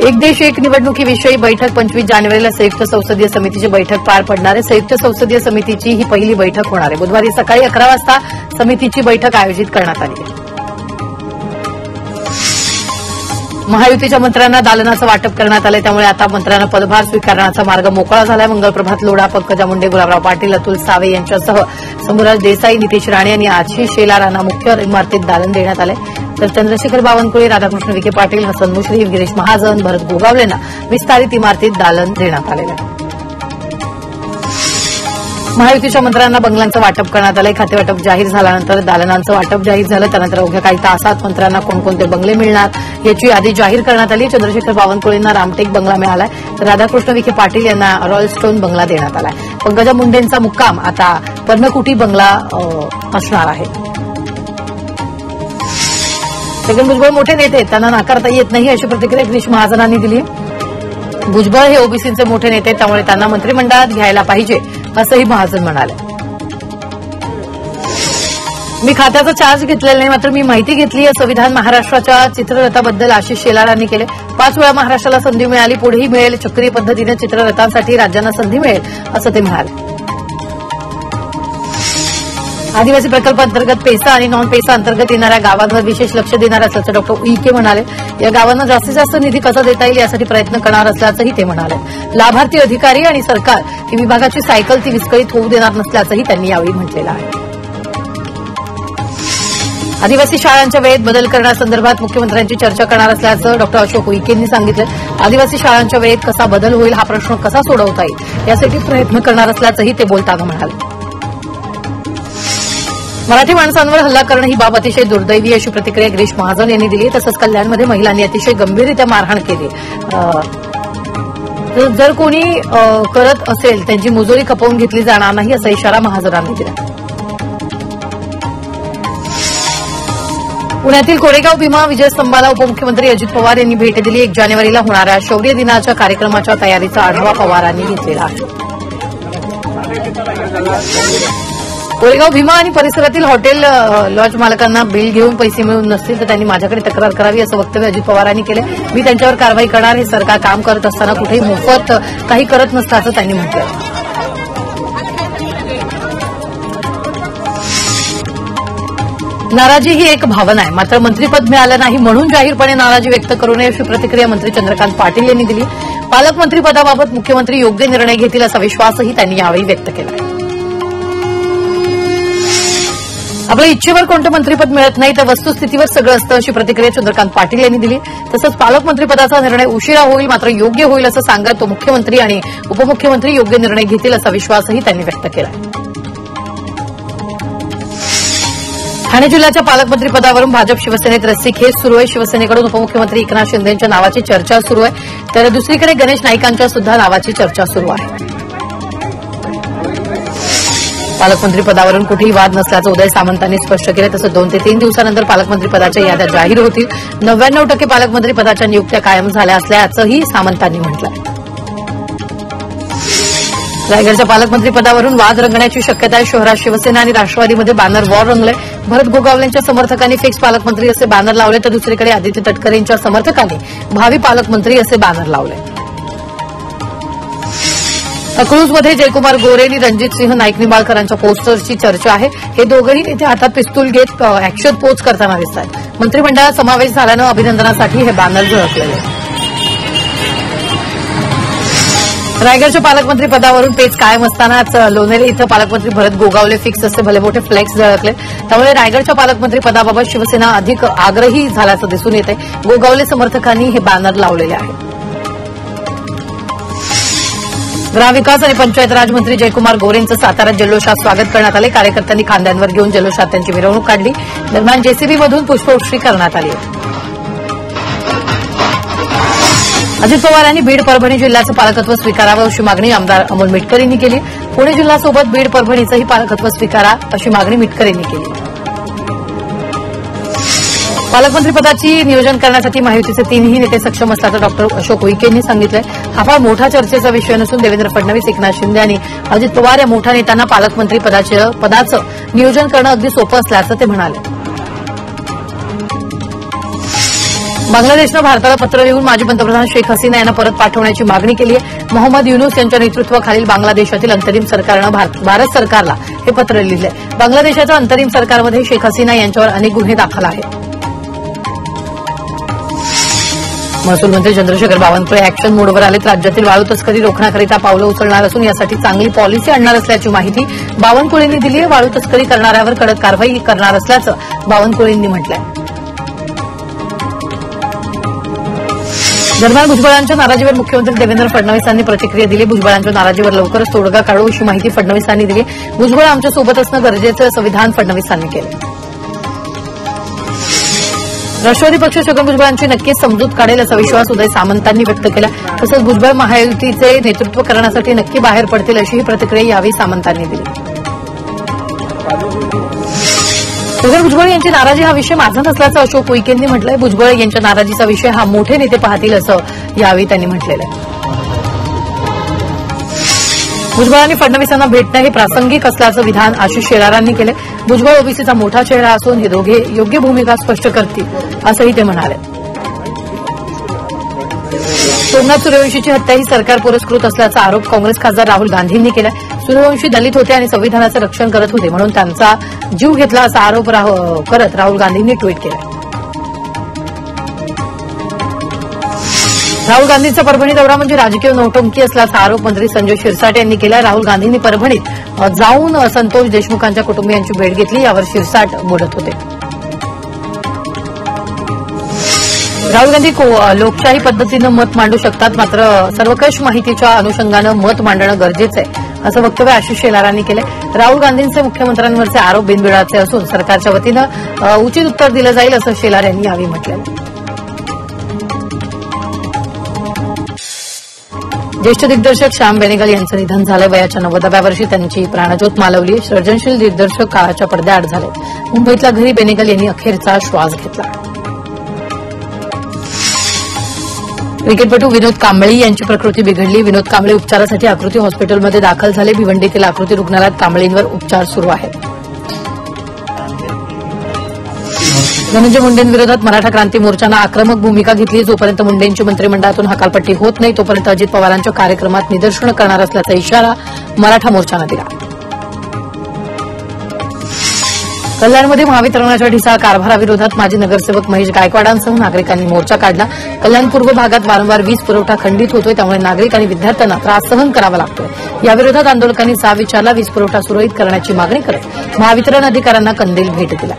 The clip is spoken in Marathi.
एक देश एक निवडणुकीविषयी बैठक 25 जानेवारीला संयुक्त संसदीय समितीची बैठक पार पडणार आहे। संयुक्त संसदीय समितीची ही पहिली बैठक होणार आहे। बुधवारी सकाळी 11 वाजता समितीची बैठक आयोजित करण्यात आली आहे। महायुतीच्या मंत्र्यांना दालनाचं वाटप करण्यात आलंय, त्यामुळे आता मंत्र्यांना पदभार स्वीकारण्याचा मार्ग मोकळा झालाय। मंगलप्रभात लोढा, पंकजा मुंडे, गुलाबराव पाटील, अतुल सावे यांच्यासह शंभूराज देसाई, नितेश राणे आणि आशिष शेलार यांना मुख्य इमारतीत दालन देण्यात आलंय, तर चंद्रशेखर बावनकुळे, राधाकृष्ण विखे पाटील, हसन मुश्रीफ, गिरीश महाजन, भरत गोगावलेंना विस्तारित इमारतीत दालन देण्यात आलेलं आहे। महायुतीच्या मंत्र्यांना बंगल्यांचं वाटप करण्यात आलंय। खातेवाटप जाहीर झाल्यानंतर दालनांचं वाटप जाहीर झालं, त्यानंतर अवघ्या काही तासात मंत्र्यांना कोणकोणते बंगले मिळणार याची यादी जाहीर करण्यात आली। चंद्रशेखर बावनकुळेंना रामटेक बंगला मिळालाय, तर राधाकृष्ण विखे पाटील यांना रॉयल स्टोन बंगला देण्यात आलाय। पंकजा मुंडेंचा मुक्काम आता पर्णकुटी बंगला असणार आहे। छगन भुजबळ मोठे नेते, त्यांना नाकारता येत नाही अशी प्रतिक्रिया गिरीश महाजनांनी दिली आहे। भुजबळ हे ओबीसीचे मोठे नेते, त्यामुळे त्यांना मंत्रिमंडळात घ्यायला पाहिजे असंही महाजन म्हणाले। मी खात्याचा चार्ज घेतलेला नाही, मात्र मी माहिती घेतली असं विधान महाराष्ट्राच्या चित्ररथाबद्दल आशिष शेलार यांनी केले। 5 वेळा महाराष्ट्राला संधी मिळाली, पुढेही मिळेल। चक्रीय पद्धतीने चित्ररथांसाठी राज्यांना संधी मिळेल असं ते म्हणाले। आदिवासी प्रकल्पांतर्गत पेसा आणि नॉन पेसा अंतर्गत येणाऱ्या गावांवर विशेष लक्ष देणार असल्याचं डॉ. उईके म्हणाले। या गावांना जास्तीत जास्त निधी कसा देता येईल यासाठी प्रयत्न करणार असल्याचंही ते म्हणाले। लाभार्थी अधिकारी आणि सरकार ही विभागाची सायकल ती विस्कळीत होऊ देणार नसल्याचंही त्यांनी यावेळी म्हटलेलं आहे। आदिवासी शाळांच्या वेळेत बदल करण्यासंदर्भात मुख्यमंत्र्यांची चर्चा करणार असल्याचं डॉ. अशोक उईकेंनी सांगितलं। आदिवासी शाळांच्या वेळेत कसा बदल होईल, हा प्रश्न कसा सोडवता येईल यासाठी प्रयत्न करणार असल्याचंही ते बोलताना म्हणाले। मराठी माणसांवर हल्ला करणं ही बाब अतिशय दुर्दैवी अशी प्रतिक्रिया गिरीश महाजन यांनी दिली। तसंच कल्याणमध्ये महिलांनी अतिशय गंभीररित्या मारहाण केली। जर कोणी करत असेल त्यांची मुजोरी खपवून घेतली जाणार नाही असा इशारा महाजनांनी दिला। पुण्यातील कोरेगाव भीमा विजय स्तंभाला उपमुख्यमंत्री अजित पवार यांनी भेट दिली। 1 जानेवारीला होणाऱ्या शौर्य दिनाच्या कार्यक्रमाच्या तयारीचा आढावा पवारांनी घेतलेला आहे। कोरेगाव भीमा आणि परिसरातील हॉटेल लॉज मालकांना बिल घेऊन पैसे मिळून नसतील तर त्यांनी माझ्याकडे तक्रार करावी असं वक्तव्य अजित पवारांनी केलं। मी त्यांच्यावर कारवाई करणार। हे सरकार काम करत असताना कुठेही मोफत काही करत नसल्याचं त्यांनी म्हटलं। नाराजी ही एक भावना आहे, मात्र मंत्रिपद मिळालं नाही म्हणून जाहीरपणे नाराजी व्यक्त करू नये अशी प्रतिक्रिया मंत्री चंद्रकांत पाटील यांनी दिली। पालकमंत्रीपदाबाबत मुख्यमंत्री योग्य निर्णय घेतील असा विश्वासही त्यांनी यावेळी व्यक्त केला। आपल्या इच्छेवर कोणतं मंत्रिपद मिळत नाही तर वस्तुस्थितीवर सगळं असतं अशी प्रतिक्रिया चंद्रकांत पाटील यांनी दिली। तसंच पालकमंत्रीपदाचा निर्णय उशिरा होईल मात्र योग्य होईल असं सांगत तो मुख्यमंत्री आणि उपमुख्यमंत्री योग्य निर्णय घेतील असा विश्वासही त्यांनी व्यक्त केला। ठाणे जिल्ह्याच्या पालकमंत्रीपदावरून भाजप शिवसेनेत रस्सीखेच सुरू आहे। शिवसेनेकडून उपमुख्यमंत्री एकनाथ शिंदेंच्या नावाची चर्चा सुरू आहे, तर दुसरीकडे गणेश नाईकांच्या सुद्धा नावाची चर्चा सुरू आहे। पालकमंत्रीपदावरून कुठेही वाद नसल्याचं उदय सामंतांनी स्पष्ट केलं। तसंच 2 ते 3 दिवसानंतर पालकमंत्रीपदाच्या याद्या जाहीर होतील। 99% पालकमंत्रीपदाच्या नियुक्त्या कायम झाल्या असल्याचंही सामंतांनी म्हटलं। रायगडच्या पालकमंत्रीपदावरून वाद रंगण्याची शक्यता आहे। शहरात शिवसेना आणि राष्ट्रवादीमध्ये बॅनर वॉर रंगले। भरत गोगावलेंच्या समर्थकांनी फिक्स पालकमंत्री असे बॅनर लावले, तर दुसरीकडे आदित्य तटकरेंच्या समर्थकांनी भावी पालकमंत्री असे बॅनर लावले। अकलूजमध्ये जयकुमार गोरे आणि रणजित सिंह नाईक निंबाळकरांच्या पोस्टरची चर्चा आहे। हे दोघंही नेते हातात पिस्तूल घेत अॅक्शन पोच करताना दिसत आहेत। मंत्रिमंडळात समावेश झाल्यानं अभिनंदनासाठी हे बॅनर झळकलेले। रायगडच्या पालकमंत्रीपदावरून पेच कायम असतानाच लोणेरे इथं पालकमंत्री भरत गोगावले फिक्स असे भले मोठे फ्लेक्स झळकले। त्यामुळे रायगडच्या पालकमंत्रीपदाबाबत शिवसेना अधिक आग्रही झाल्याचं दिसून येत आहे। गोगावले समर्थकांनी हे बॅनर लावलेले आहे। ग्रामविकास आणि पंचायत राज मंत्री जयकुमार गोरेंचं साताऱ्यात जल्लोषात स्वागत करण्यात आले। कार्यकर्त्यांनी खांद्यांवर घेऊन जल्लोषात त्यांची मिरवणूक काढली। दरम्यान जेसीबीमधून पुष्पवृष्टी करण्यात आली। अजित पवार यांनी बीड परभणी जिल्ह्याचं पालकत्व स्वीकारावं अशी मागणी आमदार अमोल मिटकर यांनी केली। पुणे जिल्ह्यासोबत बीड परभणीचंही पालकत्व स्वीकारा अशी मागणी मिटकर यांनी केली। पालकमंत्रीपदाची नियोजन करण्यासाठी महायुतीचे 3ही नेते सक्षम असल्याचं डॉ. अशोक उईके यांनी सांगितलंय। हा फार मोठा चर्चेचा विषय नसून देवेंद्र फडणवीस, एकनाथ शिंदे आणि अजित पवार या मोठ्या नेत्यांना पालकमंत्री पदाचं नियोजन करणं अगदी सोपं असल्याचं ते म्हणाले। बांगलादेशनं भारताला पत्र लिहून माजी पंतप्रधान शेख हसीना यांना परत पाठवण्याची मागणी केली आहे. मोहम्मद युनूस यांच्या नेतृत्वाखालील बांगलादेशातील अंतरिम सरकारनं भारत सरकारला हे पत्र लिहिलं आहे. बांगलादेशाच्या अंतरिम सरकारमध्ये शेख हसीना यांच्यावर अनेक गुन्हे दाखल आहेत. महसूल मंत्री चंद्रशेखर बावनकुळे अॅक्शन मोडवर आलेत. राज्यातील वाळू तस्करी रोखण्याकरिता पावलं उचलणार असून यासाठी चांगली पॉलिसी आणणार असल्याची माहिती बावनकुळेंनी दिली आहे. वाळू तस्करी करणाऱ्यावर कडक कारवाई करणार असल्याचं बावनकुळेंनी म्हटलंय. दरम्यान भुजबळांच्या नाराजीवर मुख्यमंत्री देवेंद्र फडणवीस यांनी प्रतिक्रिया दिली. भुजबळांच्या नाराजीवर लवकरच तोडगा काढू अशी माहिती फडणवीसांनी दिली. भुजबळ आमच्यासोबत असणं गरजेचं असं विधान फडणवीसांनी केलं. राष्ट्रवादी पक्ष छगन भुजबळांची नक्कीच समजूत काढेल असा विश्वास उदय सामंतांनी व्यक्त केला. तसंच भुजबळ महायुतीचे नेतृत्व करण्यासाठी नक्की बाहेर पडतील अशीही प्रतिक्रिया यावेळी सामंतांनी दिली. छगन भुजबळ यांची नाराजी हा विषय माझा नसल्याचं अशोक उईकेंनी म्हटलंय. भुजबळ यांच्या नाराजीचा विषय हा मोठे नेते पाहतील असं यावेळी त्यांनी म्हटलेलं आहे. भुजबळांनी फडणवीसांना भेटणं हे प्रासंगिक असल्याचं विधान आशिष शेलारांनी केलं. भुजबळ ओबीसीचा मोठा चेहरा असून हे दोघे योग्य भूमिका स्पष्ट करतील असंही ते म्हणाले. सोमनाथ सूर्यवंशीची हत्या ही सरकार पुरस्कृत असल्याचा आरोप काँग्रेस खासदार राहुल गांधींनी केला. सूर्यवंशी दलित होते आणि संविधानाचं रक्षण करत होते म्हणून त्यांचा जीव घेतला असा आरोप करत राहुल गांधींनी ट्विट केला. राहुल गांधींचा परभणी दौरा म्हणजे राजकीय नौटंकी असल्याचा आरोप मंत्री संजय शिरसाट यांनी केला. राहुल गांधींनी परभणीत जाऊन संतोष देशमुखांच्या कुटुंबियांची भेट घेतली. यावर शिरसाट बोलत होते. राहुल गांधी लोकशाही पद्धतीनं मत मांडू शकतात, मात्र सर्वकष माहितीच्या अनुषंगानं मत मांडणं गरजेचं आहे असं वक्तव्य आशिष शेलारांनी केलं. राहुल गांधींचे मुख्यमंत्र्यांवरचे आरोप बिनबुडाचे असून सरकारच्या वतीनं उचित उत्तर दिलं जाईल असं शेलार यांनी यावेळी म्हटलं. ज्येष्ठ दिग्दर्शक श्याम बेनेगल यांचं निधन झालं. वयाच्या 90व्या वर्षी त्यांची प्राणज्योत मालवली. सर्जनशील दिग्दर्शक काळाच्या पडद्याआड झाले. मुंबईतल्या घरी बेनेगल यांनी अखेरचा श्वास घेतला. क्रिकेटपटू विनोद कांबळी यांची प्रकृती बिघडली. विनोद कांबळे उपचारासाठी आकृती हॉस्पिटलमध्ये दाखल झाले. भिवंडीतील आकृती रुग्णालयात कांबळींवर उपचार सुरू आहेत. धनंजय मुंडेंविरोधात मराठा क्रांती मोर्चानं आक्रमक भूमिका घेतली. जोपर्यंत मुंडेंची मंत्रिमंडळातून हकालपट्टी होत नाही तोपर्यंत अजित पवारांच्या कार्यक्रमात निदर्शनं करणार असल्याचा इशारा मराठा मोर्चानं दिला. कल्याणमध्ये महावितरणाच्या ढिसाळ कारभाराविरोधात माजी नगरसेवक महेश गायकवाडांसह नागरिकांनी मोर्चा काढला. कल्याण पूर्व भागात वारंवार वीज पुरवठा खंडित होतोय, त्यामुळे नागरिक आणि विद्यार्थ्यांना त्रास सहन करावा लागतोय. याविरोधात आंदोलकांनी जाब विचारला. वीज पुरवठा सुरळीत करण्याची मागणी करत महावितरण अधिकाऱ्यांना कंदील भेट दिला.